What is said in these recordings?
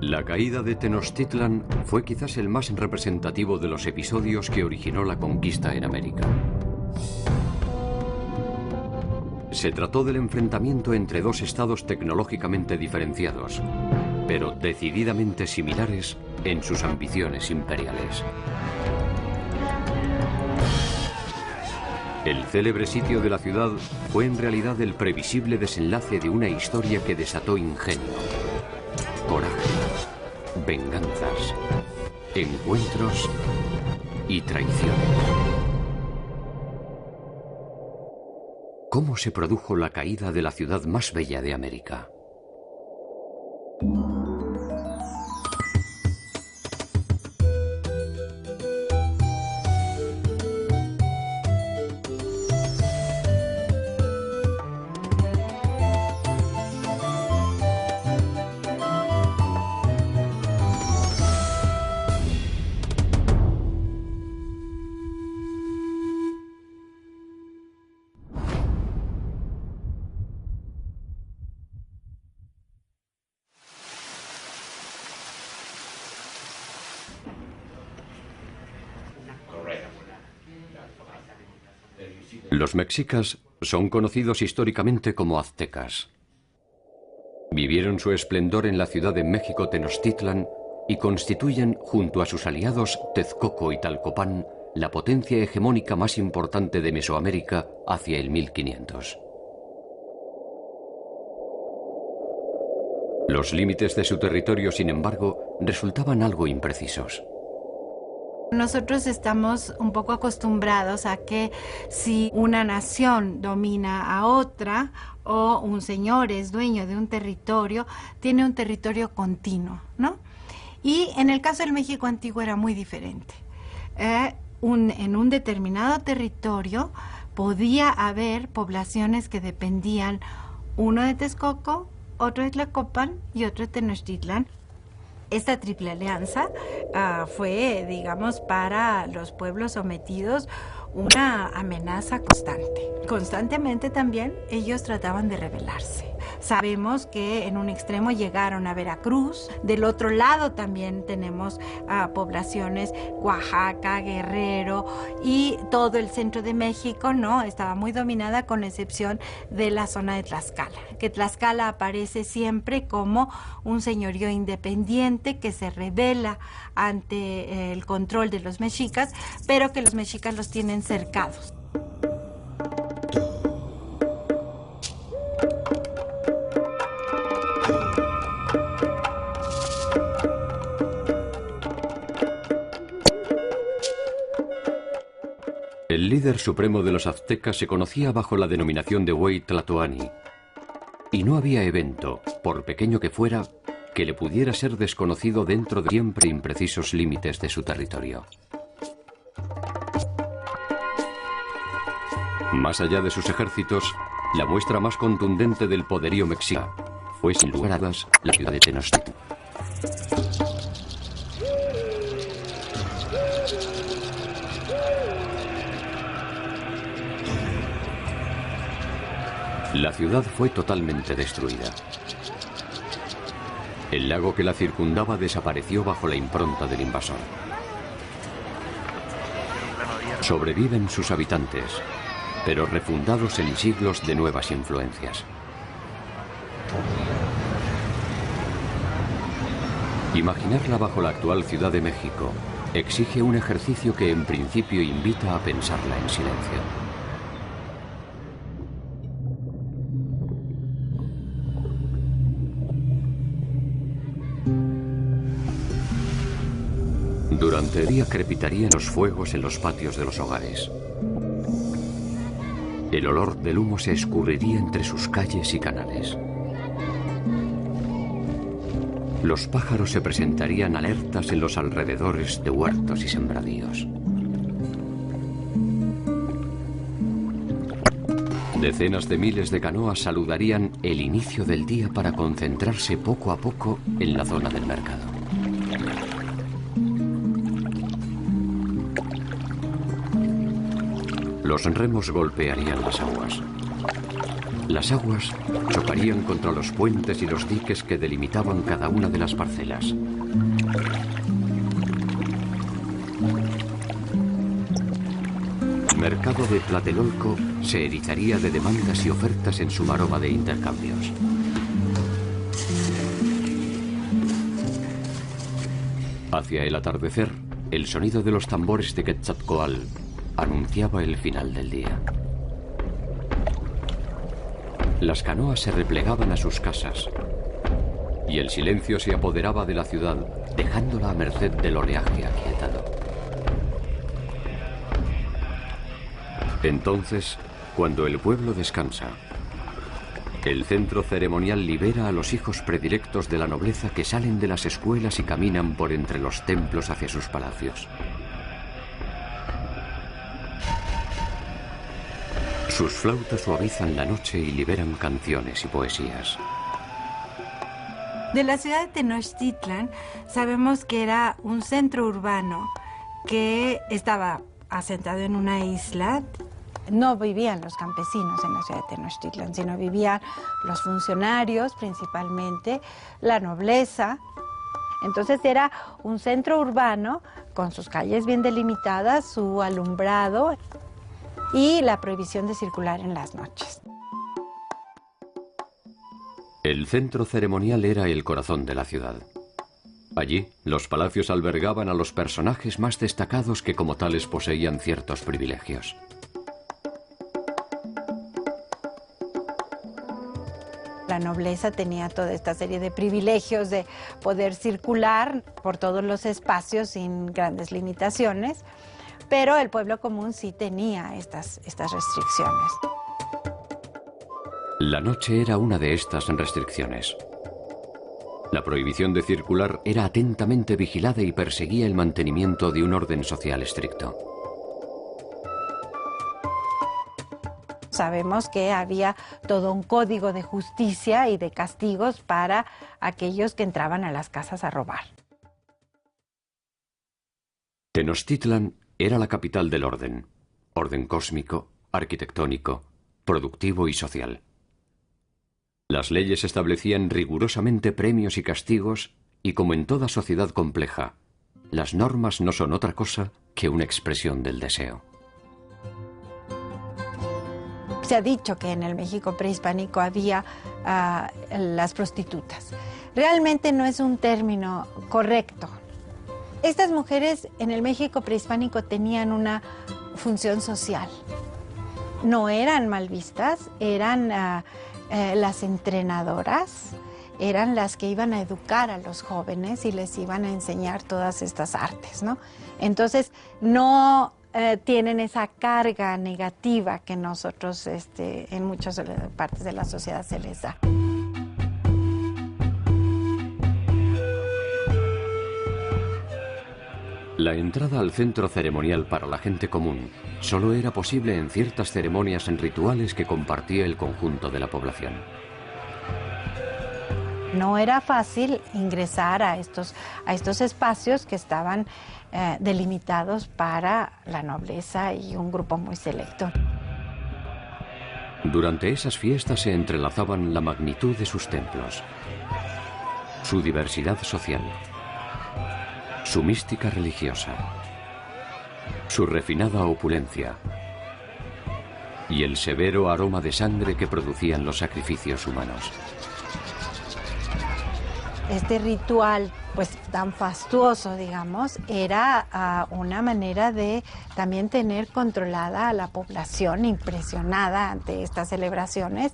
La caída de Tenochtitlan fue quizás el más representativo de los episodios que originó la conquista en América. Se trató del enfrentamiento entre dos estados tecnológicamente diferenciados, pero decididamente similares en sus ambiciones imperiales. El célebre sitio de la ciudad fue en realidad el previsible desenlace de una historia que desató ingenio, coraje, venganzas, encuentros y traiciones. ¿Cómo se produjo la caída de la ciudad más bella de América? Los mexicas son conocidos históricamente como aztecas. Vivieron su esplendor en la ciudad de México Tenochtitlan y constituyen, junto a sus aliados Texcoco y Tlalcopán, la potencia hegemónica más importante de Mesoamérica hacia el 1500. Los límites de su territorio, sin embargo, resultaban algo imprecisos. Nosotros estamos un poco acostumbrados a que si una nación domina a otra o un señor es dueño de un territorio, tiene un territorio continuo, ¿no? Y en el caso del México antiguo era muy diferente. En un determinado territorio podía haber poblaciones que dependían, uno de Texcoco, otro de Tlacopan y otro de Tenochtitlan. Esta triple alianza fue, digamos, para los pueblos sometidos una amenaza constante. Constantemente también ellos trataban de rebelarse. Sabemos que en un extremo llegaron a Veracruz, del otro lado también tenemos poblaciones, Oaxaca, Guerrero y todo el centro de México, ¿no? Estaba muy dominada con excepción de la zona de Tlaxcala, que Tlaxcala aparece siempre como un señorío independiente que se rebela ante el control de los mexicas, pero que los mexicas los tienen cercados. El líder supremo de los aztecas se conocía bajo la denominación de Huey Tlatoani, y no había evento, por pequeño que fuera, que le pudiera ser desconocido dentro de siempre imprecisos límites de su territorio. Más allá de sus ejércitos, la muestra más contundente del poderío mexica fue sin lugar a dudas la ciudad de Tenochtitlan. La ciudad fue totalmente destruida. El lago que la circundaba desapareció bajo la impronta del invasor. Sobreviven sus habitantes, pero refundados en siglos de nuevas influencias. Imaginarla bajo la actual Ciudad de México exige un ejercicio que en principio invita a pensarla en silencio. Durante el día crepitarían los fuegos en los patios de los hogares. El olor del humo se escurriría entre sus calles y canales. Los pájaros se presentarían alertas en los alrededores de huertos y sembradíos. Decenas de miles de canoas saludarían el inicio del día para concentrarse poco a poco en la zona del mercado. Los remos golpearían las aguas. Las aguas chocarían contra los puentes y los diques que delimitaban cada una de las parcelas. El mercado de Tlatelolco se erizaría de demandas y ofertas en su maroma de intercambios. Hacia el atardecer, el sonido de los tambores de Quetzalcóatl anunciaba el final del día. Las canoas se replegaban a sus casas y el silencio se apoderaba de la ciudad, dejándola a merced del oleaje aquietado. Entonces, cuando el pueblo descansa, el centro ceremonial libera a los hijos predilectos de la nobleza que salen de las escuelas y caminan por entre los templos hacia sus palacios. Sus flautas suavizan la noche y liberan canciones y poesías. De la ciudad de Tenochtitlan sabemos que era un centro urbano que estaba asentado en una isla. No vivían los campesinos en la ciudad de Tenochtitlan, sino vivían los funcionarios principalmente, la nobleza. Entonces era un centro urbano con sus calles bien delimitadas, su alumbrado y la prohibición de circular en las noches. El centro ceremonial era el corazón de la ciudad. Allí, los palacios albergaban a los personajes más destacados que como tales poseían ciertos privilegios. La nobleza tenía toda esta serie de privilegios de poder circular por todos los espacios sin grandes limitaciones, pero el pueblo común sí tenía estas restricciones. La noche era una de estas restricciones. La prohibición de circular era atentamente vigilada y perseguía el mantenimiento de un orden social estricto. Sabemos que había todo un código de justicia y de castigos para aquellos que entraban a las casas a robar. Tenochtitlan era la capital del orden cósmico, arquitectónico, productivo y social. Las leyes establecían rigurosamente premios y castigos y, como en toda sociedad compleja, las normas no son otra cosa que una expresión del deseo. Se ha dicho que en el México prehispánico había las prostitutas. Realmente no es un término correcto. Estas mujeres en el México prehispánico tenían una función social. No eran mal vistas, eran las entrenadoras, eran las que iban a educar a los jóvenes y les iban a enseñar todas estas artes, ¿no? Entonces, no tienen esa carga negativa que nosotros en muchas partes de la sociedad se les da. La entrada al centro ceremonial para la gente común solo era posible en ciertas ceremonias en rituales que compartía el conjunto de la población. No era fácil ingresar a estos espacios que estaban delimitados para la nobleza y un grupo muy selecto. Durante esas fiestas se entrelazaban la magnitud de sus templos, su diversidad social, su mística religiosa, su refinada opulencia y el severo aroma de sangre que producían los sacrificios humanos. Este ritual, pues tan fastuoso, digamos, era una manera de también tener controlada a la población, impresionada ante estas celebraciones,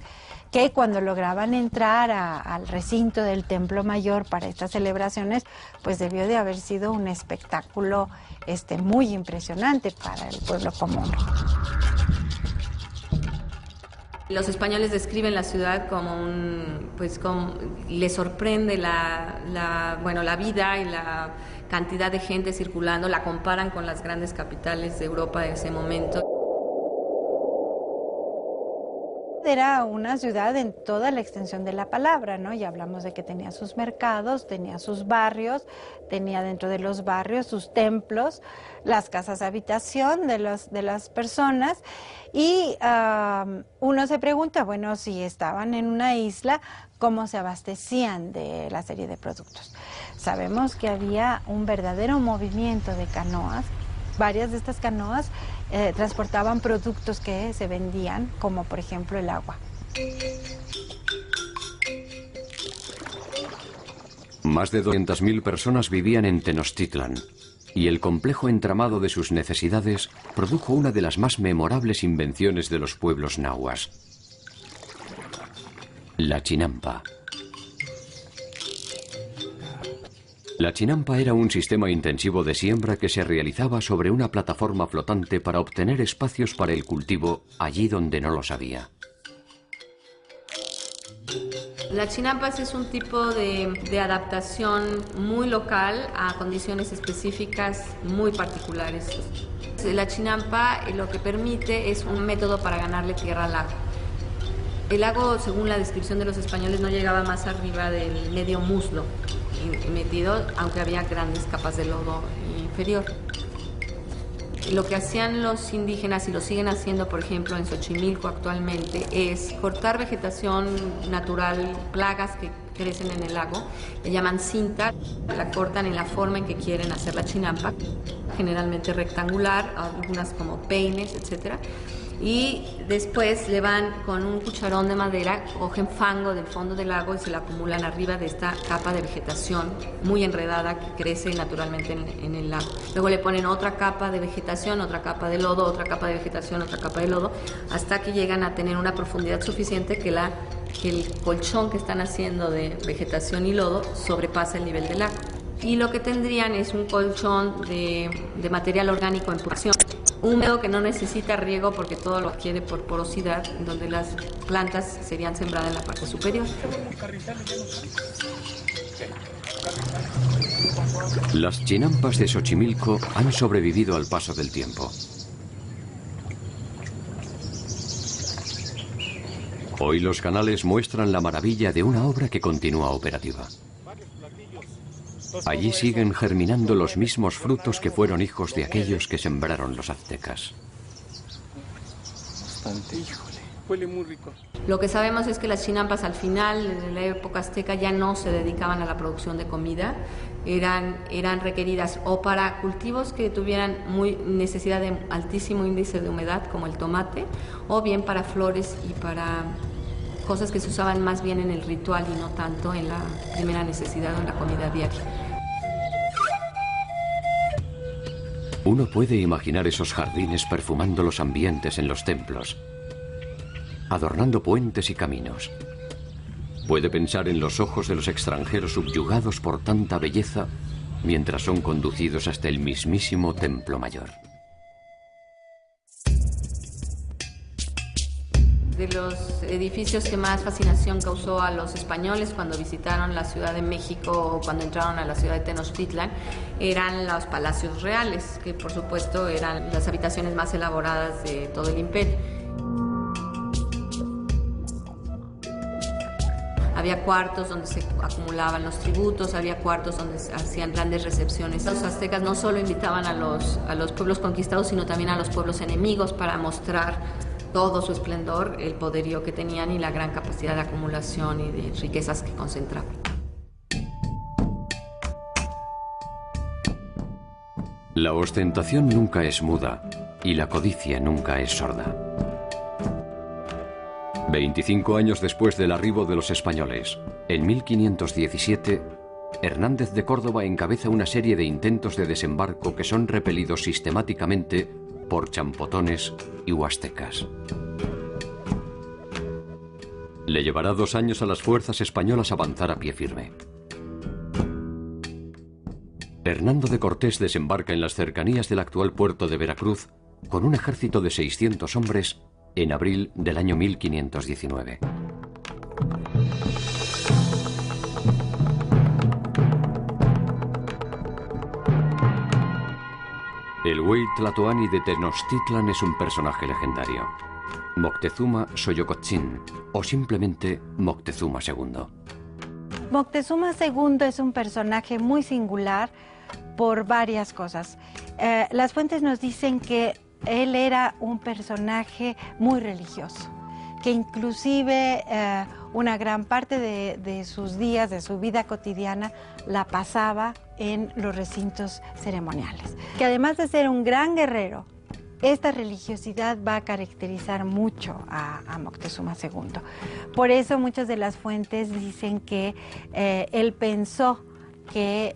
que cuando lograban entrar al recinto del Templo Mayor para estas celebraciones, pues debió de haber sido un espectáculo muy impresionante para el pueblo común. Los españoles describen la ciudad como les sorprende la vida y la cantidad de gente circulando, la comparan con las grandes capitales de Europa de ese momento. Era una ciudad en toda la extensión de la palabra, ¿no? Ya hablamos de que tenía sus mercados, tenía sus barrios, tenía dentro de los barrios sus templos, las casas de habitación de las personas. Y uno se pregunta, bueno, si estaban en una isla, ¿cómo se abastecían de la serie de productos? Sabemos que había un verdadero movimiento de canoas. Varias de estas canoas transportaban productos que se vendían, como por ejemplo el agua. Más de 200.000 personas vivían en Tenochtitlan, y el complejo entramado de sus necesidades produjo una de las más memorables invenciones de los pueblos nahuas: la chinampa. La chinampa era un sistema intensivo de siembra que se realizaba sobre una plataforma flotante para obtener espacios para el cultivo allí donde no los había. La chinampas es un tipo de adaptación muy local a condiciones específicas muy particulares. La chinampa lo que permite es un método para ganarle tierra al lago. El lago, según la descripción de los españoles, no llegaba más arriba del medio muslo metido, aunque había grandes capas de lodo inferior. Lo que hacían los indígenas, y lo siguen haciendo, por ejemplo, en Xochimilco actualmente, es cortar vegetación natural, plagas que crecen en el lago, le llaman cinta, la cortan en la forma en que quieren hacer la chinampa, generalmente rectangular, algunas como peines, etcétera. Y después le van con un cucharón de madera, cogen fango del fondo del lago y se la acumulan arriba de esta capa de vegetación muy enredada que crece naturalmente en el lago. Luego le ponen otra capa de vegetación, otra capa de lodo, otra capa de vegetación, otra capa de lodo, hasta que llegan a tener una profundidad suficiente que el colchón que están haciendo de vegetación y lodo sobrepasa el nivel del lago. Y lo que tendrían es un colchón de material orgánico en porción, húmedo, que no necesita riego porque todo lo adquiere por porosidad, donde las plantas serían sembradas en la parte superior. Las chinampas de Xochimilco han sobrevivido al paso del tiempo. Hoy los canales muestran la maravilla de una obra que continúa operativa. Allí siguen germinando los mismos frutos que fueron hijos de aquellos que sembraron los aztecas. Bastante, híjole. Huele muy rico. Lo que sabemos es que las chinampas al final, en la época azteca, ya no se dedicaban a la producción de comida. Eran requeridas o para cultivos que tuvieran necesidad de altísimo índice de humedad, como el tomate, o bien para flores y para cosas que se usaban más bien en el ritual y no tanto en la primera necesidad o en la comida diaria. Uno puede imaginar esos jardines perfumando los ambientes en los templos, adornando puentes y caminos. Puede pensar en los ojos de los extranjeros subyugados por tanta belleza mientras son conducidos hasta el mismísimo Templo Mayor. De los edificios que más fascinación causó a los españoles cuando visitaron la Ciudad de México o cuando entraron a la ciudad de Tenochtitlan eran los palacios reales, que por supuesto eran las habitaciones más elaboradas de todo el imperio. Había cuartos donde se acumulaban los tributos, había cuartos donde se hacían grandes recepciones. Los aztecas no solo invitaban a los pueblos conquistados, sino también a los pueblos enemigos para mostrar todo su esplendor, el poderío que tenían y la gran capacidad de acumulación y de riquezas que concentraban. La ostentación nunca es muda y la codicia nunca es sorda. 25 años después del arribo de los españoles, en 1517, Hernández de Córdoba encabeza una serie de intentos de desembarco que son repelidos sistemáticamente por champotones y huastecas. Le llevará 2 años a las fuerzas españolas avanzar a pie firme. Hernando de Cortés desembarca en las cercanías del actual puerto de Veracruz con un ejército de 600 hombres en abril del año 1519. El Huey Tlatoani de Tenochtitlan es un personaje legendario. Moctezuma Xoyocotzin, o simplemente Moctezuma II. Moctezuma II es un personaje muy singular por varias cosas. Las fuentes nos dicen que él era un personaje muy religioso, que inclusive una gran parte de sus días, de su vida cotidiana, la pasaba en los recintos ceremoniales. Que además de ser un gran guerrero, esta religiosidad va a caracterizar mucho a Moctezuma II. Por eso muchas de las fuentes dicen que él pensó que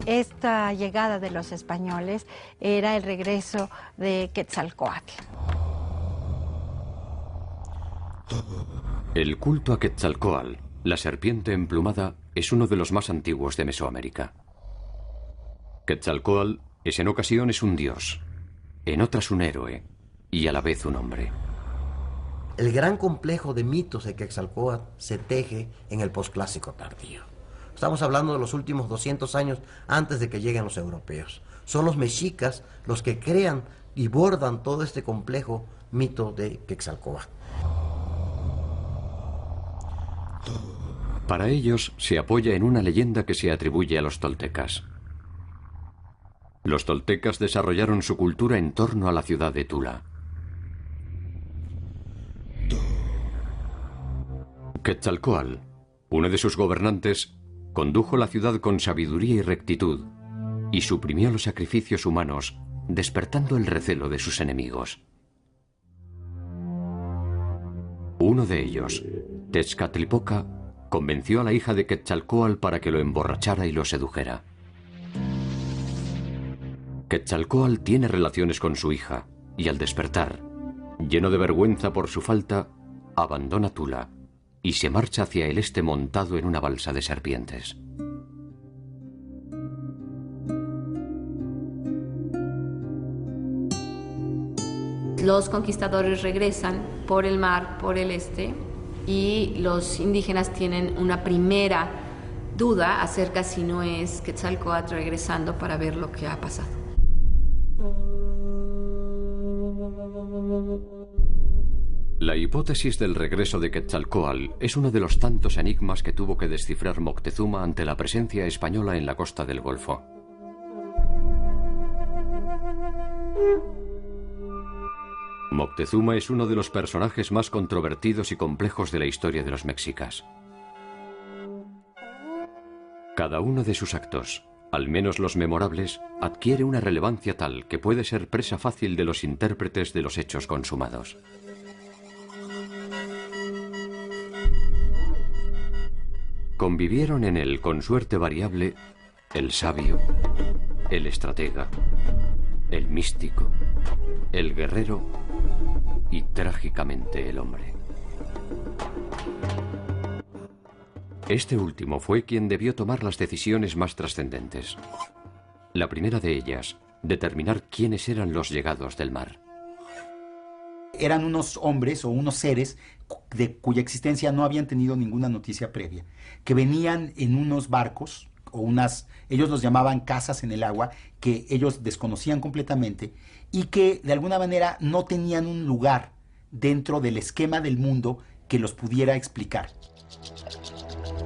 esta llegada de los españoles era el regreso de Quetzalcóatl. El culto a Quetzalcóatl, la serpiente emplumada, es uno de los más antiguos de Mesoamérica. Quetzalcóatl es en ocasiones un dios, en otras un héroe y a la vez un hombre. El gran complejo de mitos de Quetzalcóatl se teje en el posclásico tardío. Estamos hablando de los últimos 200 años antes de que lleguen los europeos. Son los mexicas los que crean y bordan todo este complejo mito de Quetzalcóatl. Para ellos se apoya en una leyenda que se atribuye a los toltecas. Los toltecas desarrollaron su cultura en torno a la ciudad de Tula. Quetzalcóatl, uno de sus gobernantes, condujo la ciudad con sabiduría y rectitud y suprimió los sacrificios humanos, despertando el recelo de sus enemigos. Uno de ellos, Tezcatlipoca, convenció a la hija de Quetzalcóatl para que lo emborrachara y lo sedujera. Quetzalcóatl tiene relaciones con su hija y al despertar, lleno de vergüenza por su falta, abandona Tula y se marcha hacia el este montado en una balsa de serpientes. Los conquistadores regresan por el mar, por el este, y los indígenas tienen una primera duda acerca si no es Quetzalcóatl regresando para ver lo que ha pasado. La hipótesis del regreso de Quetzalcóatl es uno de los tantos enigmas que tuvo que descifrar Moctezuma ante la presencia española en la costa del Golfo. Moctezuma es uno de los personajes más controvertidos y complejos de la historia de los mexicas. Cada uno de sus actos, al menos los memorables, adquiere una relevancia tal que puede ser presa fácil de los intérpretes de los hechos consumados. Convivieron en él con suerte variable el sabio, el estratega, el místico, el guerrero y trágicamente el hombre. Este último fue quien debió tomar las decisiones más trascendentes. La primera de ellas, determinar quiénes eran los llegados del mar. Eran unos hombres o unos seres de cuya existencia no habían tenido ninguna noticia previa, que venían en unos barcos o ellos los llamaban casas en el agua, que ellos desconocían completamente y que de alguna manera no tenían un lugar dentro del esquema del mundo que los pudiera explicar.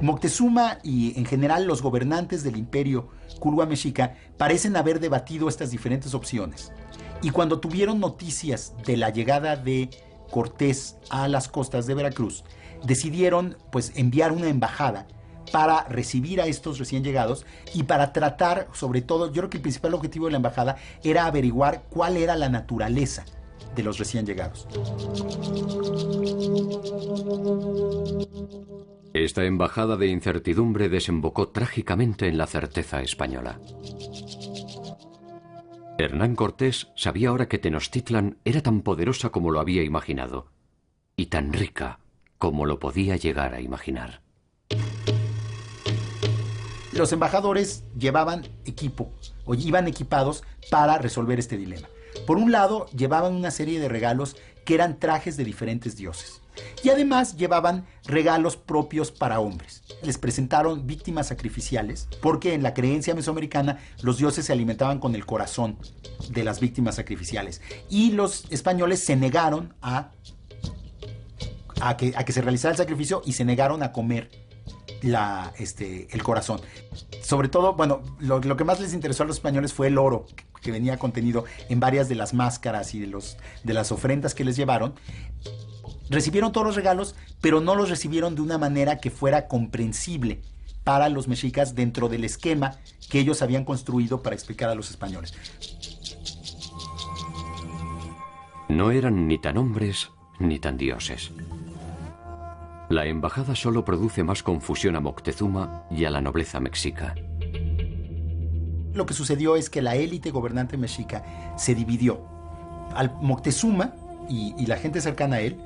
Moctezuma y en general los gobernantes del imperio Culhua Mexica parecen haber debatido estas diferentes opciones. Y cuando tuvieron noticias de la llegada de Cortés a las costas de Veracruz, decidieron pues enviar una embajada para recibir a estos recién llegados y para tratar, sobre todo, yo creo que el principal objetivo de la embajada era averiguar cuál era la naturaleza de los recién llegados. Esta embajada de incertidumbre desembocó trágicamente en la certeza española. Hernán Cortés sabía ahora que Tenochtitlan era tan poderosa como lo había imaginado, y tan rica como lo podía llegar a imaginar. Los embajadores llevaban equipo, o iban equipados para resolver este dilema. Por un lado, llevaban una serie de regalos que eran trajes de diferentes dioses. Y además llevaban regalos propios para hombres. Les presentaron víctimas sacrificiales, porque en la creencia mesoamericana los dioses se alimentaban con el corazón de las víctimas sacrificiales. Y los españoles se negaron a a que se realizara el sacrificio y se negaron a comer el corazón. Sobre todo, bueno, lo que más les interesó a los españoles fue el oro que venía contenido en varias de las máscaras y de las ofrendas que les llevaron. Recibieron todos los regalos, pero no los recibieron de una manera que fuera comprensible para los mexicas dentro del esquema que ellos habían construido para explicar a los españoles. No eran ni tan hombres ni tan dioses. La embajada solo produce más confusión a Moctezuma y a la nobleza mexica. Lo que sucedió es que la élite gobernante mexica se dividió. Al Moctezuma y la gente cercana a él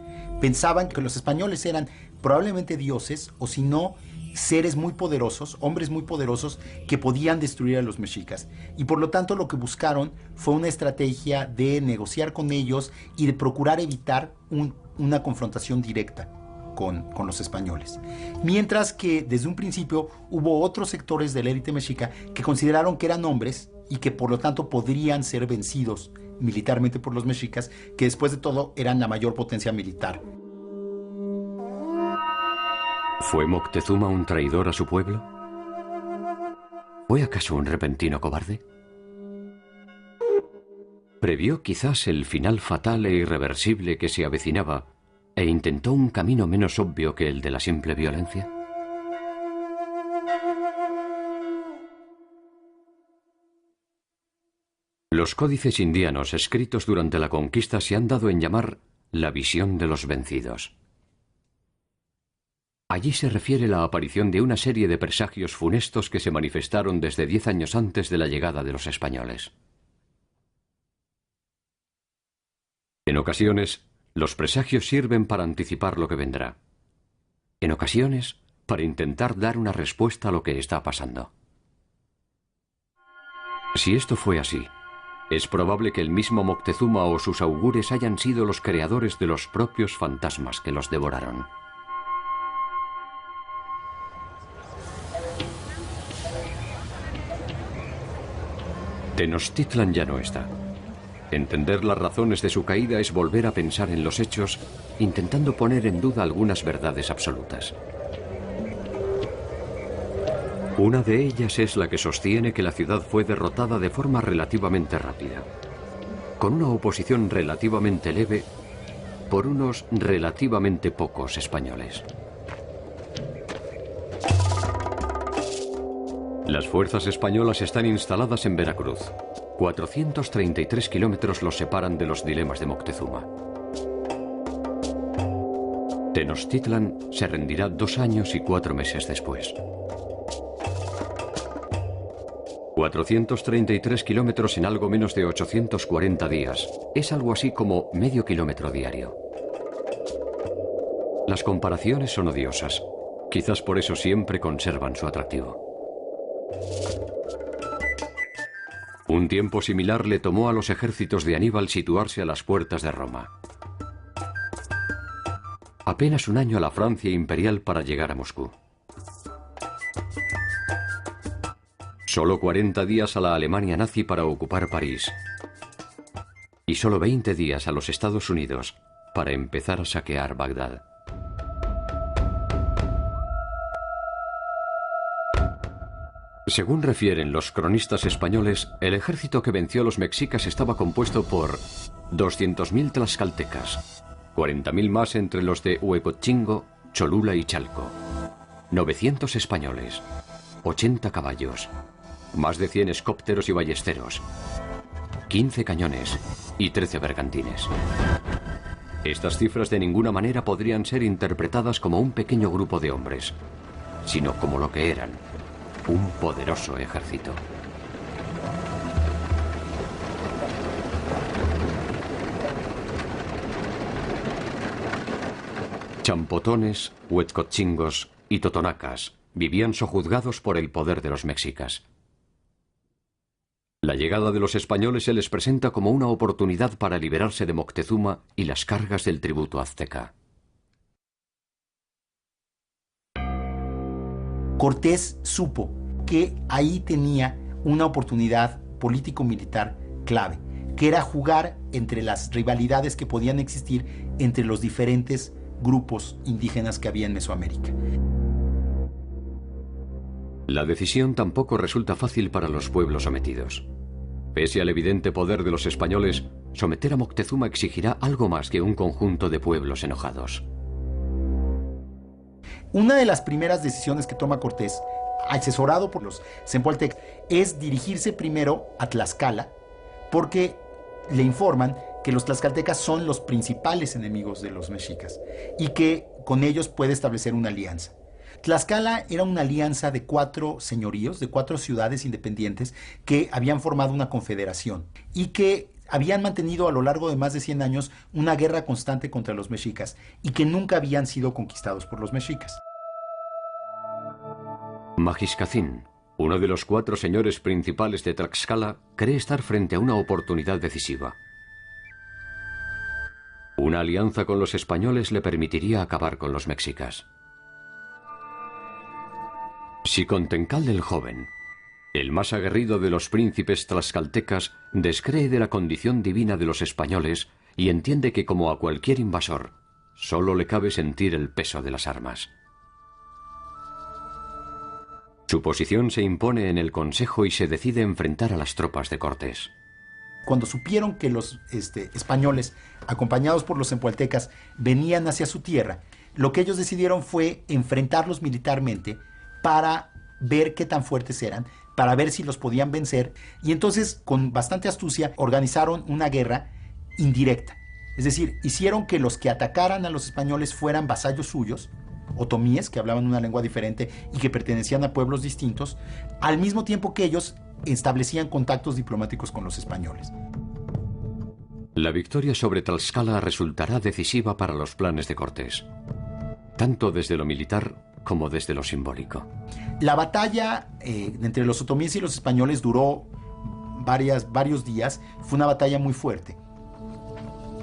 pensaban que los españoles eran probablemente dioses o si no, seres muy poderosos, hombres muy poderosos que podían destruir a los mexicas. Y por lo tanto lo que buscaron fue una estrategia de negociar con ellos y de procurar evitar una confrontación directa con los españoles. Mientras que desde un principio hubo otros sectores de la élite mexica que consideraron que eran hombres y que por lo tanto podrían ser vencidos militarmente por los mexicas, que después de todo eran la mayor potencia militar. ¿Fue Moctezuma un traidor a su pueblo? ¿Fue acaso un repentino cobarde? ¿Previó quizás el final fatal e irreversible que se avecinaba e intentó un camino menos obvio que el de la simple violencia? Los códices indianos escritos durante la conquista se han dado en llamar la visión de los vencidos. Allí se refiere la aparición de una serie de presagios funestos que se manifestaron desde 10 años antes de la llegada de los españoles. En ocasiones, los presagios sirven para anticipar lo que vendrá. En ocasiones, para intentar dar una respuesta a lo que está pasando. Si esto fue así, es probable que el mismo Moctezuma o sus augures hayan sido los creadores de los propios fantasmas que los devoraron. Tenochtitlan ya no está. Entender las razones de su caída es volver a pensar en los hechos, intentando poner en duda algunas verdades absolutas. Una de ellas es la que sostiene que la ciudad fue derrotada de forma relativamente rápida, con una oposición relativamente leve por unos relativamente pocos españoles. Las fuerzas españolas están instaladas en Veracruz. 433 kilómetros los separan de los dilemas de Moctezuma. Tenochtitlan se rendirá 2 años y 4 meses después. 433 kilómetros en algo menos de 840 días. Es algo así como medio kilómetro diario. Las comparaciones son odiosas. Quizás por eso siempre conservan su atractivo. Un tiempo similar le tomó a los ejércitos de Aníbal situarse a las puertas de Roma. Apenas un año a la Francia imperial para llegar a Moscú. Solo 40 días a la Alemania nazi para ocupar París. Y solo 20 días a los Estados Unidos para empezar a saquear Bagdad. Según refieren los cronistas españoles, el ejército que venció a los mexicas estaba compuesto por 200.000 tlaxcaltecas, 40.000 más entre los de Huecotchingo, Cholula y Chalco, 900 españoles, 80 caballos, más de 100 escópteros y ballesteros, 15 cañones y 13 bergantines. Estas cifras de ninguna manera podrían ser interpretadas como un pequeño grupo de hombres, sino como lo que eran: un poderoso ejército. Champotones, huetcochingos y totonacas vivían sojuzgados por el poder de los mexicas. La llegada de los españoles se les presenta como una oportunidad para liberarse de Moctezuma y las cargas del tributo azteca. Cortés supo que ahí tenía una oportunidad político-militar clave, que era jugar entre las rivalidades que podían existir entre los diferentes grupos indígenas que había en Mesoamérica. La decisión tampoco resulta fácil para los pueblos sometidos. Pese al evidente poder de los españoles, someter a Moctezuma exigirá algo más que un conjunto de pueblos enojados. Una de las primeras decisiones que toma Cortés, asesorado por los Zempoaltecas, es dirigirse primero a Tlaxcala, porque le informan que los tlaxcaltecas son los principales enemigos de los mexicas y que con ellos puede establecer una alianza. Tlaxcala era una alianza de 4 señoríos, de 4 ciudades independientes que habían formado una confederación y que habían mantenido a lo largo de más de 100 años una guerra constante contra los mexicas y que nunca habían sido conquistados por los mexicas. Magiscacín, uno de los 4 señores principales de Tlaxcala, cree estar frente a una oportunidad decisiva. Una alianza con los españoles le permitiría acabar con los mexicas. Xicontencal el Joven, el más aguerrido de los príncipes tlaxcaltecas, descree de la condición divina de los españoles y entiende que, como a cualquier invasor, solo le cabe sentir el peso de las armas. Su posición se impone en el Consejo y se decide enfrentar a las tropas de Cortés. Cuando supieron que los españoles, acompañados por los zempoaltecas, venían hacia su tierra, lo que ellos decidieron fue enfrentarlos militarmente para ver qué tan fuertes eran, para ver si los podían vencer, y entonces, con bastante astucia, organizaron una guerra indirecta. Es decir, hicieron que los que atacaran a los españoles fueran vasallos suyos, otomíes, que hablaban una lengua diferente y que pertenecían a pueblos distintos, al mismo tiempo que ellos establecían contactos diplomáticos con los españoles. La victoria sobre Tlaxcala resultará decisiva para los planes de Cortés, tanto desde lo militar como desde lo simbólico. La batalla entre los otomíes y los españoles duró varios días, fue una batalla muy fuerte.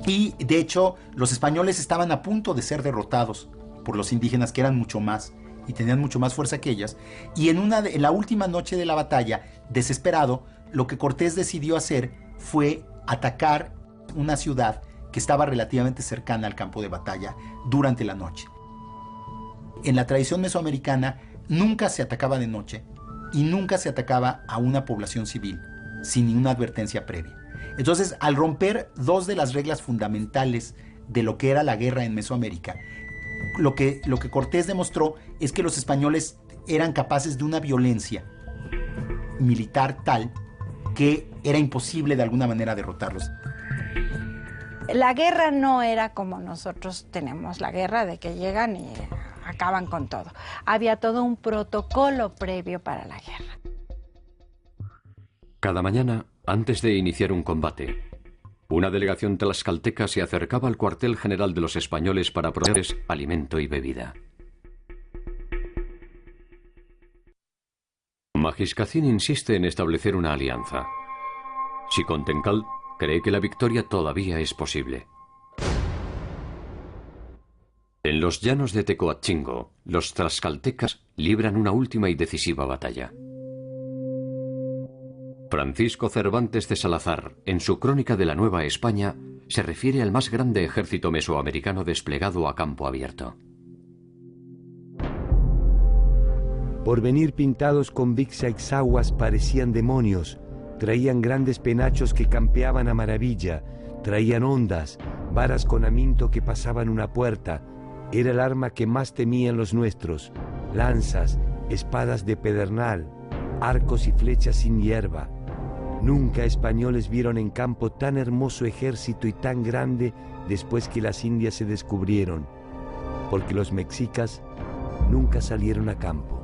Y de hecho, los españoles estaban a punto de ser derrotados por los indígenas, que eran mucho más y tenían mucho más fuerza que ellas. Y en la última noche de la batalla, desesperado, lo que Cortés decidió hacer fue atacar una ciudad que estaba relativamente cercana al campo de batalla durante la noche. En la tradición mesoamericana nunca se atacaba de noche y nunca se atacaba a una población civil sin ninguna advertencia previa. Entonces, al romper 2 de las reglas fundamentales de lo que era la guerra en Mesoamérica, lo que Cortés demostró es que los españoles eran capaces de una violencia militar tal que era imposible de alguna manera derrotarlos. La guerra no era como nosotros tenemos la guerra, de que llegan y acaban con todo. Había todo un protocolo previo para la guerra. Cada mañana, antes de iniciar un combate, una delegación tlaxcalteca se acercaba al cuartel general de los españoles para proveerles alimento y bebida. Magiscacín insiste en establecer una alianza. Xicontencal cree que la victoria todavía es posible. En los llanos de Tecoatzingo, los tlaxcaltecas libran una última y decisiva batalla. Francisco Cervantes de Salazar, en su Crónica de la Nueva España, se refiere al más grande ejército mesoamericano desplegado a campo abierto. Por venir pintados con vixaixaguas parecían demonios, traían grandes penachos que campeaban a maravilla, traían ondas, varas con aminto que pasaban una puerta. Era el arma que más temían los nuestros, lanzas, espadas de pedernal, arcos y flechas sin hierba. Nunca españoles vieron en campo tan hermoso ejército y tan grande después que las Indias se descubrieron, porque los mexicas nunca salieron a campo.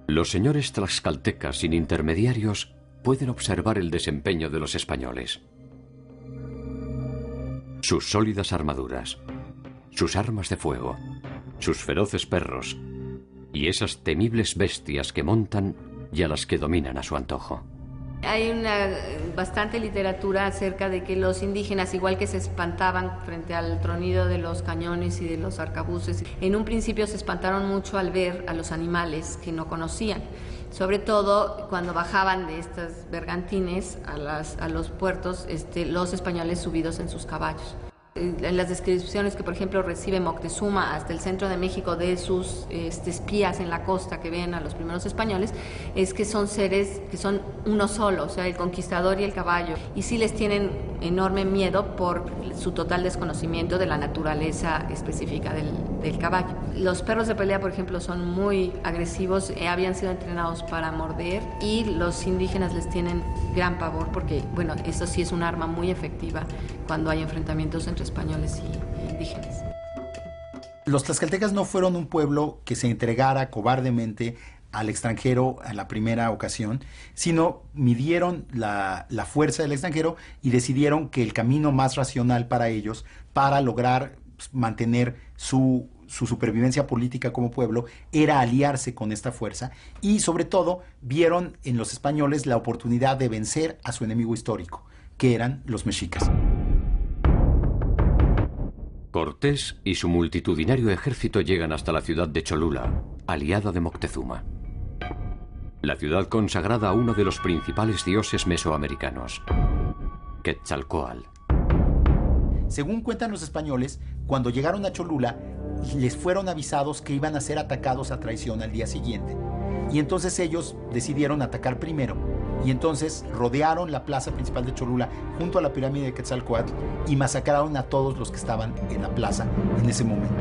Los señores tlaxcaltecas sin intermediarios pueden observar el desempeño de los españoles. Sus sólidas armaduras, sus armas de fuego, sus feroces perros y esas temibles bestias que montan y a las que dominan a su antojo. Hay bastante literatura acerca de que los indígenas, igual que se espantaban frente al tronido de los cañones y de los arcabuces, en un principio se espantaron mucho al ver a los animales que no conocían. Sobre todo cuando bajaban de estas bergantines a los puertos los españoles subidos en sus caballos. En las descripciones que, por ejemplo, recibe Moctezuma hasta el centro de México de sus espías en la costa que ven a los primeros españoles, es que son seres que son uno solo, o sea, el conquistador y el caballo, y sí les tienen enorme miedo por su total desconocimiento de la naturaleza específica del caballo. Los perros de pelea, por ejemplo, son muy agresivos, habían sido entrenados para morder, y los indígenas les tienen gran pavor porque, bueno, eso sí es un arma muy efectiva cuando hay enfrentamientos entre españoles y indígenas. Los tlaxcaltecas no fueron un pueblo que se entregara cobardemente al extranjero a la primera ocasión, sino midieron la fuerza del extranjero y decidieron que el camino más racional para ellos, para lograr mantener su supervivencia política como pueblo, era aliarse con esta fuerza, y sobre todo vieron en los españoles la oportunidad de vencer a su enemigo histórico, que eran los mexicas. Cortés y su multitudinario ejército llegan hasta la ciudad de Cholula, aliada de Moctezuma. La ciudad consagrada a uno de los principales dioses mesoamericanos, Quetzalcóatl. Según cuentan los españoles, cuando llegaron a Cholula, les fueron avisados que iban a ser atacados a traición al día siguiente. Y entonces ellos decidieron atacar primero. Y entonces rodearon la plaza principal de Cholula junto a la pirámide de Quetzalcóatl y masacraron a todos los que estaban en la plaza en ese momento.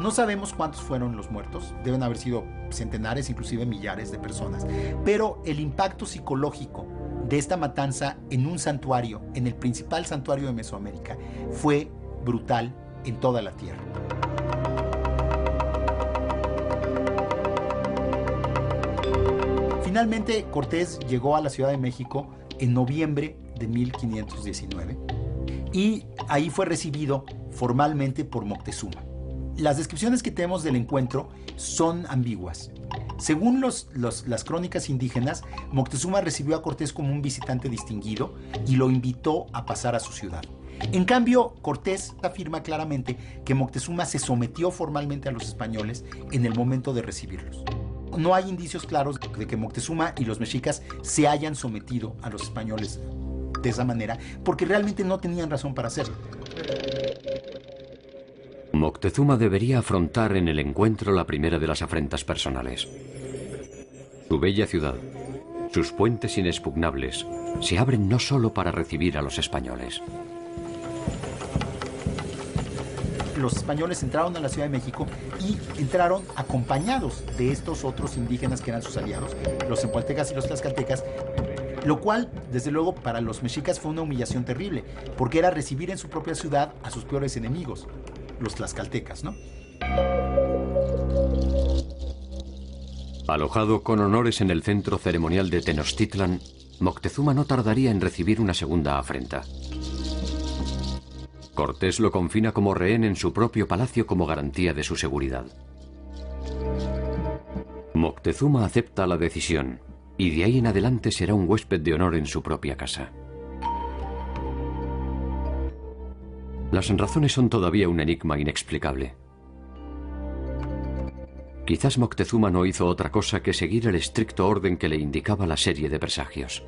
No sabemos cuántos fueron los muertos, deben haber sido centenares, inclusive millares de personas, pero el impacto psicológico de esta matanza en un santuario, en el principal santuario de Mesoamérica, fue brutal en toda la tierra. Finalmente, Cortés llegó a la Ciudad de México en noviembre de 1519 y ahí fue recibido formalmente por Moctezuma. Las descripciones que tenemos del encuentro son ambiguas. Según las crónicas indígenas, Moctezuma recibió a Cortés como un visitante distinguido y lo invitó a pasar a su ciudad. En cambio, Cortés afirma claramente que Moctezuma se sometió formalmente a los españoles en el momento de recibirlos. No hay indicios claros de que Moctezuma y los mexicas se hayan sometido a los españoles de esa manera, porque realmente no tenían razón para hacerlo. Moctezuma debería afrontar en el encuentro la primera de las afrentas personales. Su bella ciudad, sus puentes inexpugnables, se abren no solo para recibir a los españoles. Los españoles entraron a la Ciudad de México y entraron acompañados de estos otros indígenas que eran sus aliados, los cempaltecas y los tlaxcaltecas, lo cual, desde luego, para los mexicas fue una humillación terrible, porque era recibir en su propia ciudad a sus peores enemigos, los tlaxcaltecas, ¿no? Alojado con honores en el centro ceremonial de Tenochtitlan, Moctezuma no tardaría en recibir una segunda afrenta. Cortés lo confina como rehén en su propio palacio como garantía de su seguridad. Moctezuma acepta la decisión y de ahí en adelante será un huésped de honor en su propia casa. Las razones son todavía un enigma inexplicable. Quizás Moctezuma no hizo otra cosa que seguir el estricto orden que le indicaba la serie de presagios.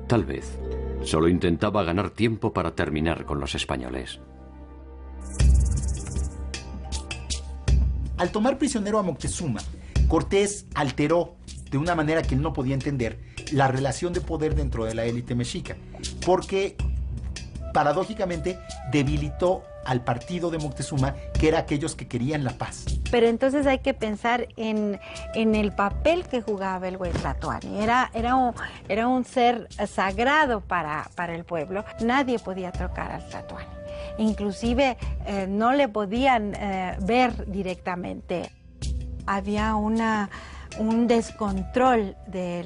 Tal vez solo intentaba ganar tiempo para terminar con los españoles. Al tomar prisionero a Moctezuma, Cortés alteró de una manera que él no podía entender la relación de poder dentro de la élite mexica, porque paradójicamente debilitó al partido de Moctezuma, que era aquellos que querían la paz. Pero entonces hay que pensar en el papel que jugaba el Huetlatoani. Era un ser sagrado para el pueblo. Nadie podía tocar al Tlatoani. Inclusive no le podían ver directamente. Había una un descontrol de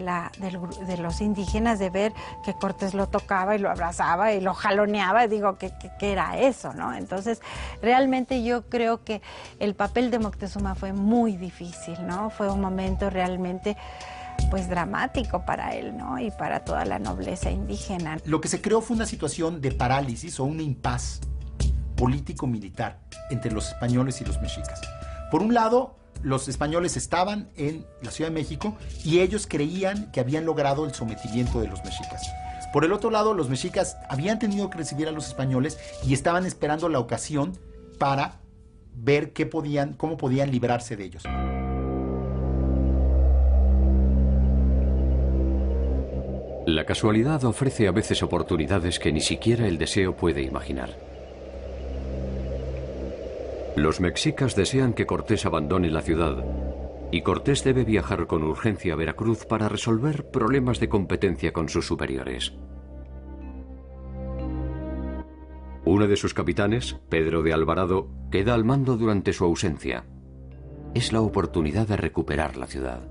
los indígenas de ver que Cortés lo tocaba y lo abrazaba y lo jaloneaba. Digo, ¿qué era eso, no? Entonces, realmente yo creo que el papel de Moctezuma fue muy difícil, ¿no? Fue un momento realmente pues dramático para él, ¿no? Y para toda la nobleza indígena. Lo que se creó fue una situación de parálisis o un impas político-militar entre los españoles y los mexicas. Por un lado, los españoles estaban en la Ciudad de México y ellos creían que habían logrado el sometimiento de los mexicas. Por el otro lado, los mexicas habían tenido que recibir a los españoles y estaban esperando la ocasión para ver cómo podían librarse de ellos. La casualidad ofrece a veces oportunidades que ni siquiera el deseo puede imaginar. Los mexicas desean que Cortés abandone la ciudad y Cortés debe viajar con urgencia a Veracruz para resolver problemas de competencia con sus superiores. Uno de sus capitanes, Pedro de Alvarado, queda al mando durante su ausencia. Es la oportunidad de recuperar la ciudad.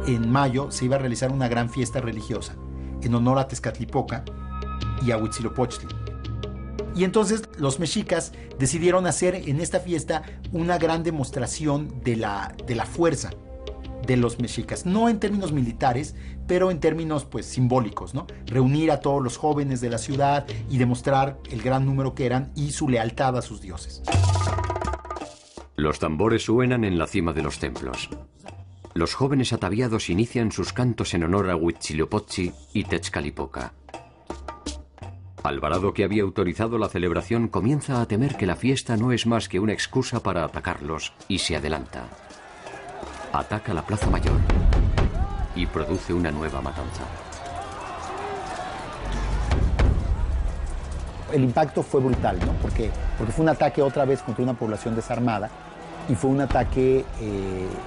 En mayo se iba a realizar una gran fiesta religiosa en honor a Tezcatlipoca y a Huitzilopochtli. Y entonces los mexicas decidieron hacer en esta fiesta una gran demostración de la fuerza de los mexicas. No en términos militares, pero en términos pues simbólicos, ¿no? Reunir a todos los jóvenes de la ciudad y demostrar el gran número que eran y su lealtad a sus dioses. Los tambores suenan en la cima de los templos. Los jóvenes ataviados inician sus cantos en honor a Huitzilopochtli y Tezcatlipoca. Alvarado, que había autorizado la celebración, comienza a temer que la fiesta no es más que una excusa para atacarlos y se adelanta. Ataca la Plaza Mayor y produce una nueva matanza. El impacto fue brutal, ¿no? Porque fue un ataque otra vez contra una población desarmada. Y fue un ataque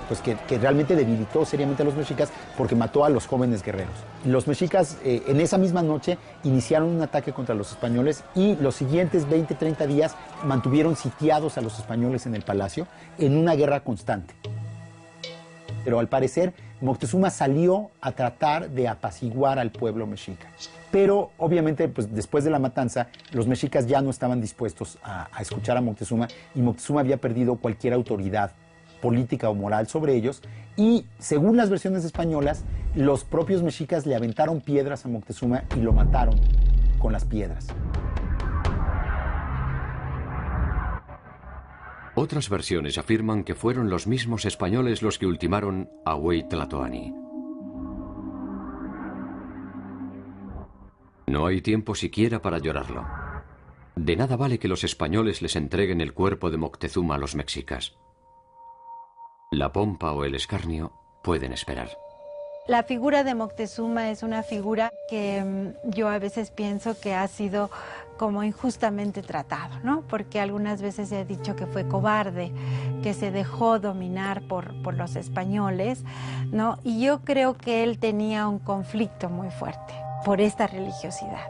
pues que realmente debilitó seriamente a los mexicas porque mató a los jóvenes guerreros. Los mexicas en esa misma noche iniciaron un ataque contra los españoles y los siguientes 20-30 días mantuvieron sitiados a los españoles en el palacio en una guerra constante. Pero al parecer Moctezuma salió a tratar de apaciguar al pueblo mexica. Pero obviamente pues, después de la matanza los mexicas ya no estaban dispuestos a escuchar a Moctezuma y Moctezuma había perdido cualquier autoridad política o moral sobre ellos y según las versiones españolas los propios mexicas le aventaron piedras a Moctezuma y lo mataron con las piedras. Otras versiones afirman que fueron los mismos españoles los que ultimaron a Huey Tlatoani. No hay tiempo siquiera para llorarlo. De nada vale que los españoles les entreguen el cuerpo de Moctezuma a los mexicas. La pompa o el escarnio pueden esperar. La figura de Moctezuma es una figura que yo a veces pienso que ha sido como injustamente tratado, ¿no? Porque algunas veces se ha dicho que fue cobarde, que se dejó dominar por los españoles, ¿no? Y yo creo que él tenía un conflicto muy fuerte por esta religiosidad.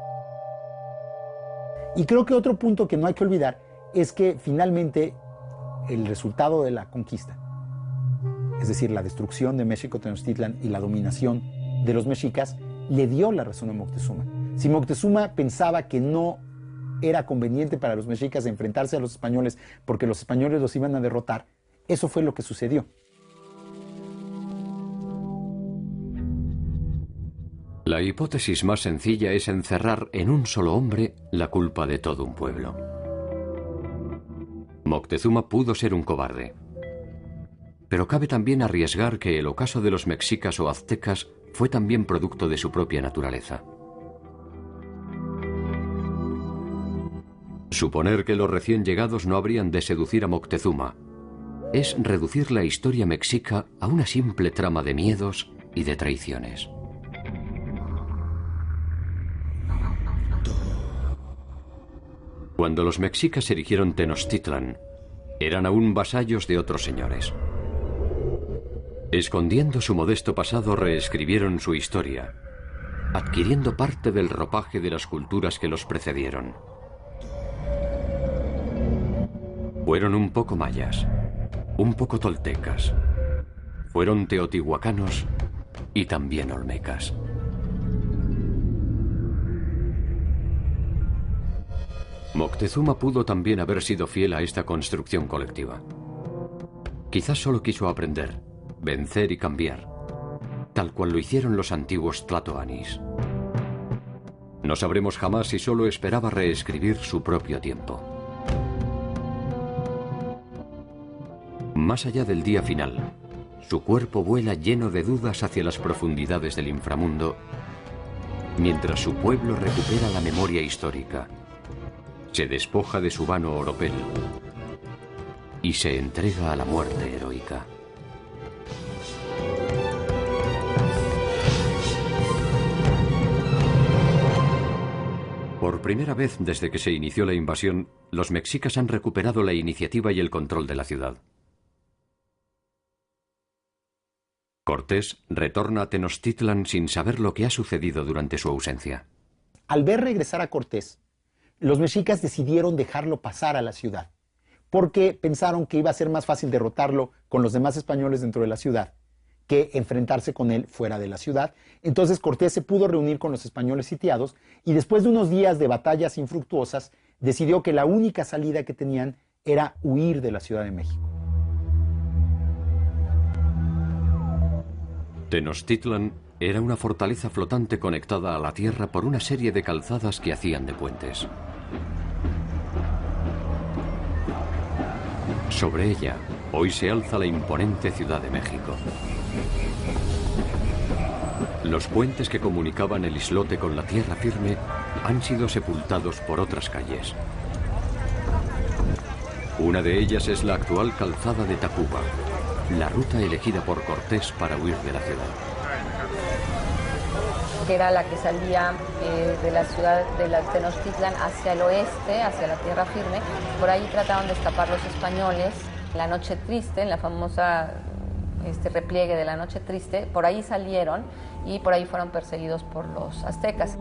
Y creo que otro punto que no hay que olvidar es que finalmente el resultado de la conquista, es decir, la destrucción de México Tenochtitlan y la dominación de los mexicas, le dio la razón a Moctezuma. Si Moctezuma pensaba que no era conveniente para los mexicas enfrentarse a los españoles porque los españoles los iban a derrotar, eso fue lo que sucedió. La hipótesis más sencilla es encerrar en un solo hombre la culpa de todo un pueblo. Moctezuma pudo ser un cobarde. Pero cabe también arriesgar que el ocaso de los mexicas o aztecas fue también producto de su propia naturaleza. Suponer que los recién llegados no habrían de seducir a Moctezuma es reducir la historia mexica a una simple trama de miedos y de traiciones. Cuando los mexicas erigieron Tenochtitlan, eran aún vasallos de otros señores. Escondiendo su modesto pasado, reescribieron su historia, adquiriendo parte del ropaje de las culturas que los precedieron. Fueron un poco mayas, un poco toltecas. Fueron teotihuacanos y también olmecas. Moctezuma pudo también haber sido fiel a esta construcción colectiva. Quizás solo quiso aprender, vencer y cambiar, tal cual lo hicieron los antiguos tlatoanis. No sabremos jamás si solo esperaba reescribir su propio tiempo. Más allá del día final, su cuerpo vuela lleno de dudas hacia las profundidades del inframundo, mientras su pueblo recupera la memoria histórica, se despoja de su vano oropel y se entrega a la muerte heroica. Por primera vez desde que se inició la invasión, los mexicas han recuperado la iniciativa y el control de la ciudad. Cortés retorna a Tenochtitlan sin saber lo que ha sucedido durante su ausencia. Al ver regresar a Cortés, los mexicas decidieron dejarlo pasar a la ciudad, porque pensaron que iba a ser más fácil derrotarlo con los demás españoles dentro de la ciudad que enfrentarse con él fuera de la ciudad. Entonces Cortés se pudo reunir con los españoles sitiados y después de unos días de batallas infructuosas, decidió que la única salida que tenían era huir de la Ciudad de México. Tenochtitlan era una fortaleza flotante conectada a la tierra por una serie de calzadas que hacían de puentes. Sobre ella, hoy se alza la imponente Ciudad de México. Los puentes que comunicaban el islote con la tierra firme han sido sepultados por otras calles. Una de ellas es la actual calzada de Tacuba, la ruta elegida por Cortés para huir de la ciudad. Que era la que salía de la ciudad de la Tenochtitlan hacia el oeste, hacia la tierra firme. Por ahí trataron de escapar los españoles. La Noche Triste, en la famosa repliegue de la Noche Triste, por ahí salieron y por ahí fueron perseguidos por los aztecas.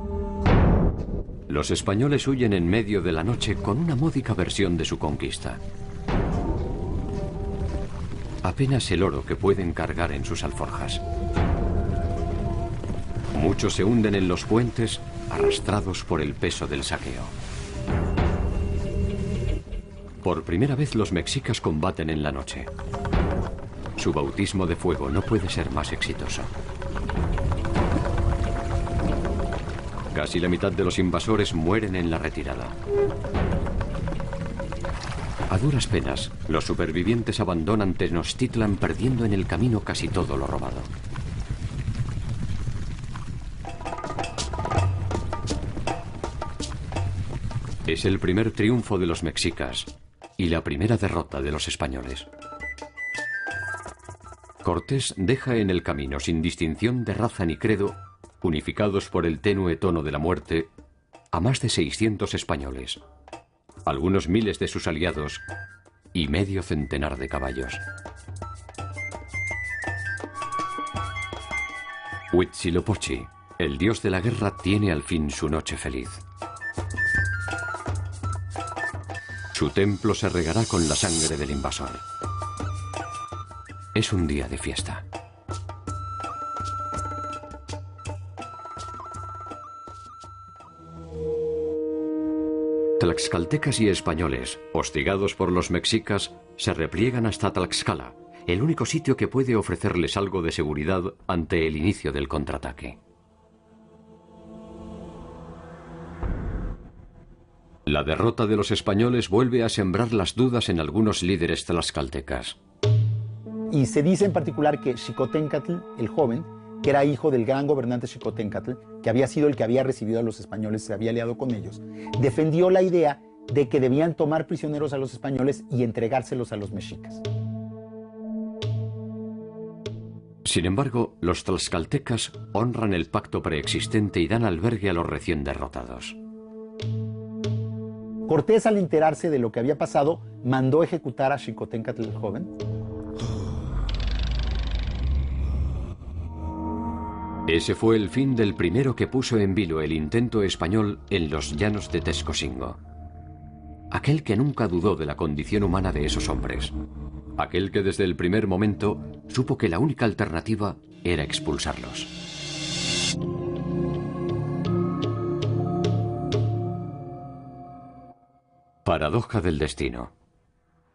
Los españoles huyen en medio de la noche con una módica versión de su conquista. Apenas el oro que pueden cargar en sus alforjas. Muchos se hunden en los puentes, arrastrados por el peso del saqueo. Por primera vez los mexicas combaten en la noche. Su bautismo de fuego no puede ser más exitoso. Casi la mitad de los invasores mueren en la retirada. A duras penas, los supervivientes abandonan Tenochtitlan perdiendo en el camino casi todo lo robado. Es el primer triunfo de los mexicas y la primera derrota de los españoles. Cortés deja en el camino, sin distinción de raza ni credo, unificados por el tenue tono de la muerte, a más de 600 españoles, algunos miles de sus aliados y medio centenar de caballos. Huitzilopochtli, el dios de la guerra, tiene al fin su noche feliz. Su templo se regará con la sangre del invasor. Es un día de fiesta. Tlaxcaltecas y españoles, hostigados por los mexicas, se repliegan hasta Tlaxcala, el único sitio que puede ofrecerles algo de seguridad ante el inicio del contraataque. La derrota de los españoles vuelve a sembrar las dudas en algunos líderes tlaxcaltecas. Y se dice en particular que Xicoténcatl, el joven, que era hijo del gran gobernante Xicoténcatl, que había sido el que había recibido a los españoles, se había aliado con ellos, defendió la idea de que debían tomar prisioneros a los españoles y entregárselos a los mexicas. Sin embargo, los tlaxcaltecas honran el pacto preexistente y dan albergue a los recién derrotados. Cortés, al enterarse de lo que había pasado, mandó ejecutar a Xicoténcatl el joven. Ese fue el fin del primero que puso en vilo el intento español en los llanos de Texcocingo. aquel que nunca dudó de la condición humana de esos hombres, aquel que desde el primer momento supo que la única alternativa era expulsarlos. Paradoja del destino.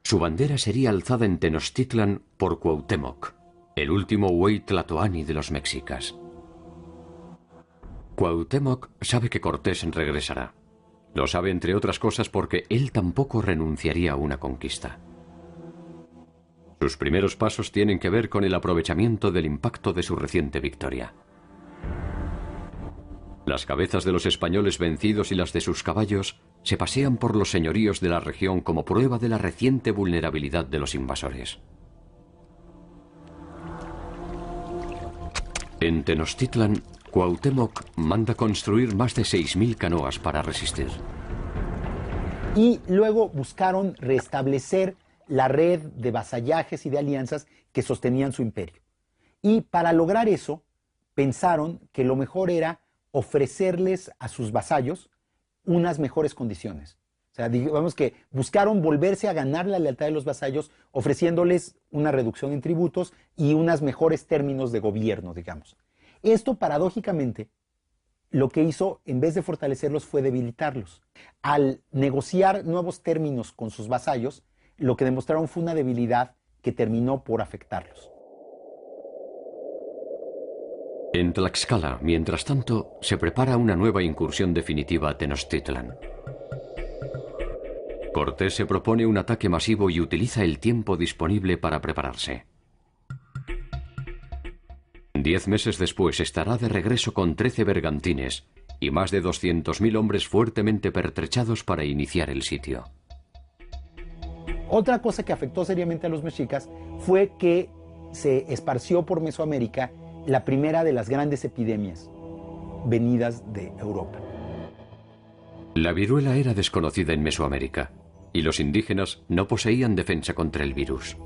Su bandera sería alzada en Tenochtitlan por Cuauhtémoc, el último Huey Tlatoani de los mexicas. Cuauhtémoc sabe que Cortés regresará. Lo sabe entre otras cosas porque él tampoco renunciaría a una conquista. Sus primeros pasos tienen que ver con el aprovechamiento del impacto de su reciente victoria. Las cabezas de los españoles vencidos y las de sus caballos se pasean por los señoríos de la región como prueba de la reciente vulnerabilidad de los invasores. En Tenochtitlan, Cuauhtémoc manda construir más de 6.000 canoas para resistir. Y luego buscaron restablecer la red de vasallajes y de alianzas que sostenían su imperio. Y para lograr eso, pensaron que lo mejor era ofrecerles a sus vasallos unas mejores condiciones. O sea, digamos que buscaron volverse a ganar la lealtad de los vasallos ofreciéndoles una reducción en tributos y unos mejores términos de gobierno, digamos. Esto, paradójicamente, lo que hizo, en vez de fortalecerlos, fue debilitarlos. Al negociar nuevos términos con sus vasallos, lo que demostraron fue una debilidad que terminó por afectarlos. En Tlaxcala, mientras tanto, se prepara una nueva incursión definitiva a Tenochtitlan. Cortés se propone un ataque masivo y utiliza el tiempo disponible para prepararse. 10 meses después estará de regreso con 13 bergantines y más de 200.000 hombres fuertemente pertrechados para iniciar el sitio. Otra cosa que afectó seriamente a los mexicas fue que se esparció por Mesoamérica la primera de las grandes epidemias venidas de Europa. La viruela era desconocida en Mesoamérica y los indígenas no poseían defensa contra el virus.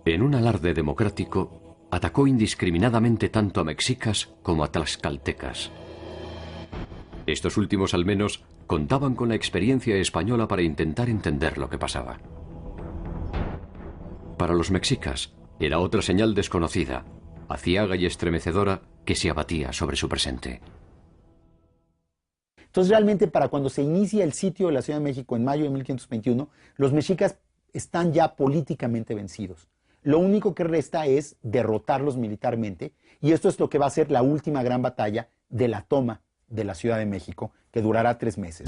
En un alarde democrático, atacó indiscriminadamente tanto a mexicas como a tlaxcaltecas. Estos últimos, al menos, contaban con la experiencia española para intentar entender lo que pasaba. Para los mexicas, era otra señal desconocida, aciaga y estremecedora, que se abatía sobre su presente. Entonces, realmente, para cuando se inicia el sitio de la Ciudad de México en mayo de 1521, los mexicas están ya políticamente vencidos. Lo único que resta es derrotarlos militarmente, y esto es lo que va a ser la última gran batalla de la toma de la Ciudad de México, que durará 3 meses.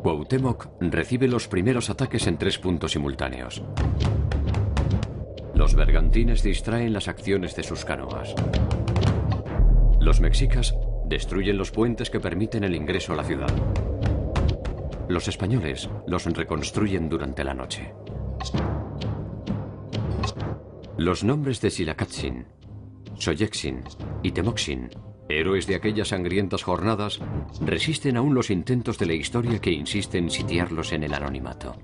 Cuauhtémoc recibe los primeros ataques en 3 puntos simultáneos. Los bergantines distraen las acciones de sus canoas. Los mexicas destruyen los puentes que permiten el ingreso a la ciudad. Los españoles los reconstruyen durante la noche. Los nombres de Xilacatzin, Xoyexin y Temoxin, héroes de aquellas sangrientas jornadas, resisten aún los intentos de la historia que insiste en sitiarlos en el anonimato.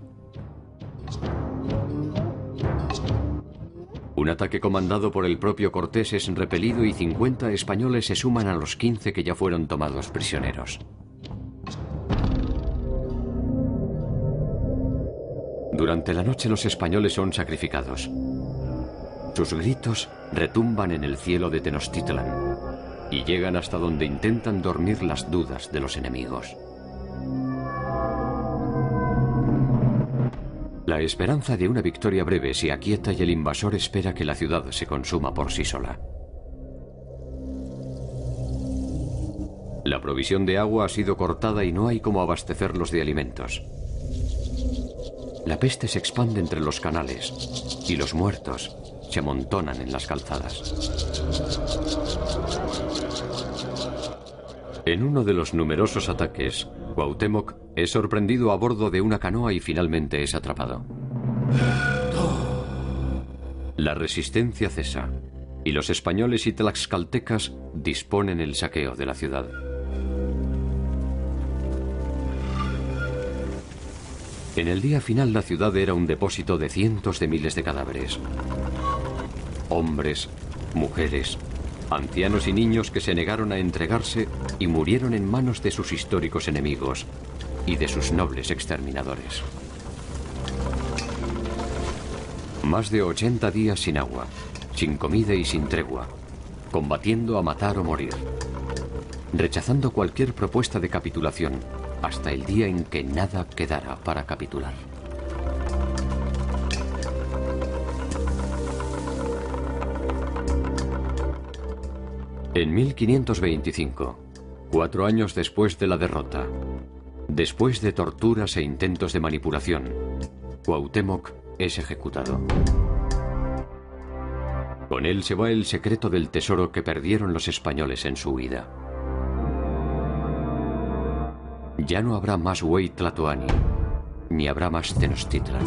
Un ataque comandado por el propio Cortés es repelido y 50 españoles se suman a los 15 que ya fueron tomados prisioneros. Durante la noche los españoles son sacrificados. Sus gritos retumban en el cielo de Tenochtitlan y llegan hasta donde intentan dormir las dudas de los enemigos. La esperanza de una victoria breve se aquieta y el invasor espera que la ciudad se consuma por sí sola. La provisión de agua ha sido cortada y no hay cómo abastecerlos de alimentos. La peste se expande entre los canales y los muertos se amontonan en las calzadas. En uno de los numerosos ataques, Cuauhtémoc es sorprendido a bordo de una canoa y finalmente es atrapado. La resistencia cesa y los españoles y tlaxcaltecas disponen el saqueo de la ciudad. En el día final la ciudad era un depósito de cientos de miles de cadáveres. Hombres, mujeres, Ancianos y niños que se negaron a entregarse y murieron en manos de sus históricos enemigos y de sus nobles exterminadores. Más de 80 días sin agua, sin comida y sin tregua, combatiendo a matar o morir, rechazando cualquier propuesta de capitulación, hasta el día en que nada quedara para capitular. En 1525, 4 años después de la derrota, después de torturas e intentos de manipulación, Cuauhtémoc es ejecutado. Con él se va el secreto del tesoro que perdieron los españoles en su huida. Ya no habrá más Huey Tlatoani, ni habrá más Tenochtitlan.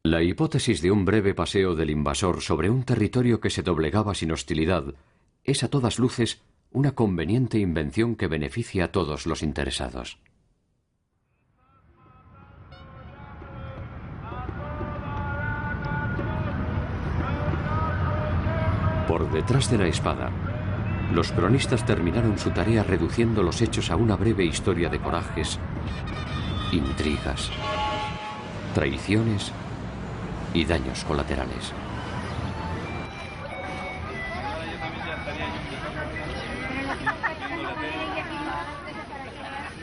La hipótesis de un breve paseo del invasor sobre un territorio que se doblegaba sin hostilidad es a todas luces una conveniente invención que beneficia a todos los interesados. Por detrás de la espada, los cronistas terminaron su tarea reduciendo los hechos a una breve historia de corajes, intrigas, traiciones y daños colaterales.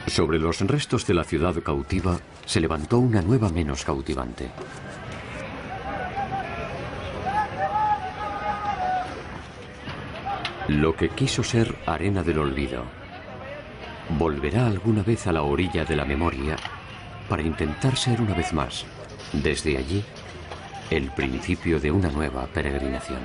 Sobre los restos de la ciudad cautiva se levantó una nueva menos cautivante. Lo que quiso ser arena del olvido volverá alguna vez a la orilla de la memoria para intentar ser una vez más, desde allí, el principio de una nueva peregrinación.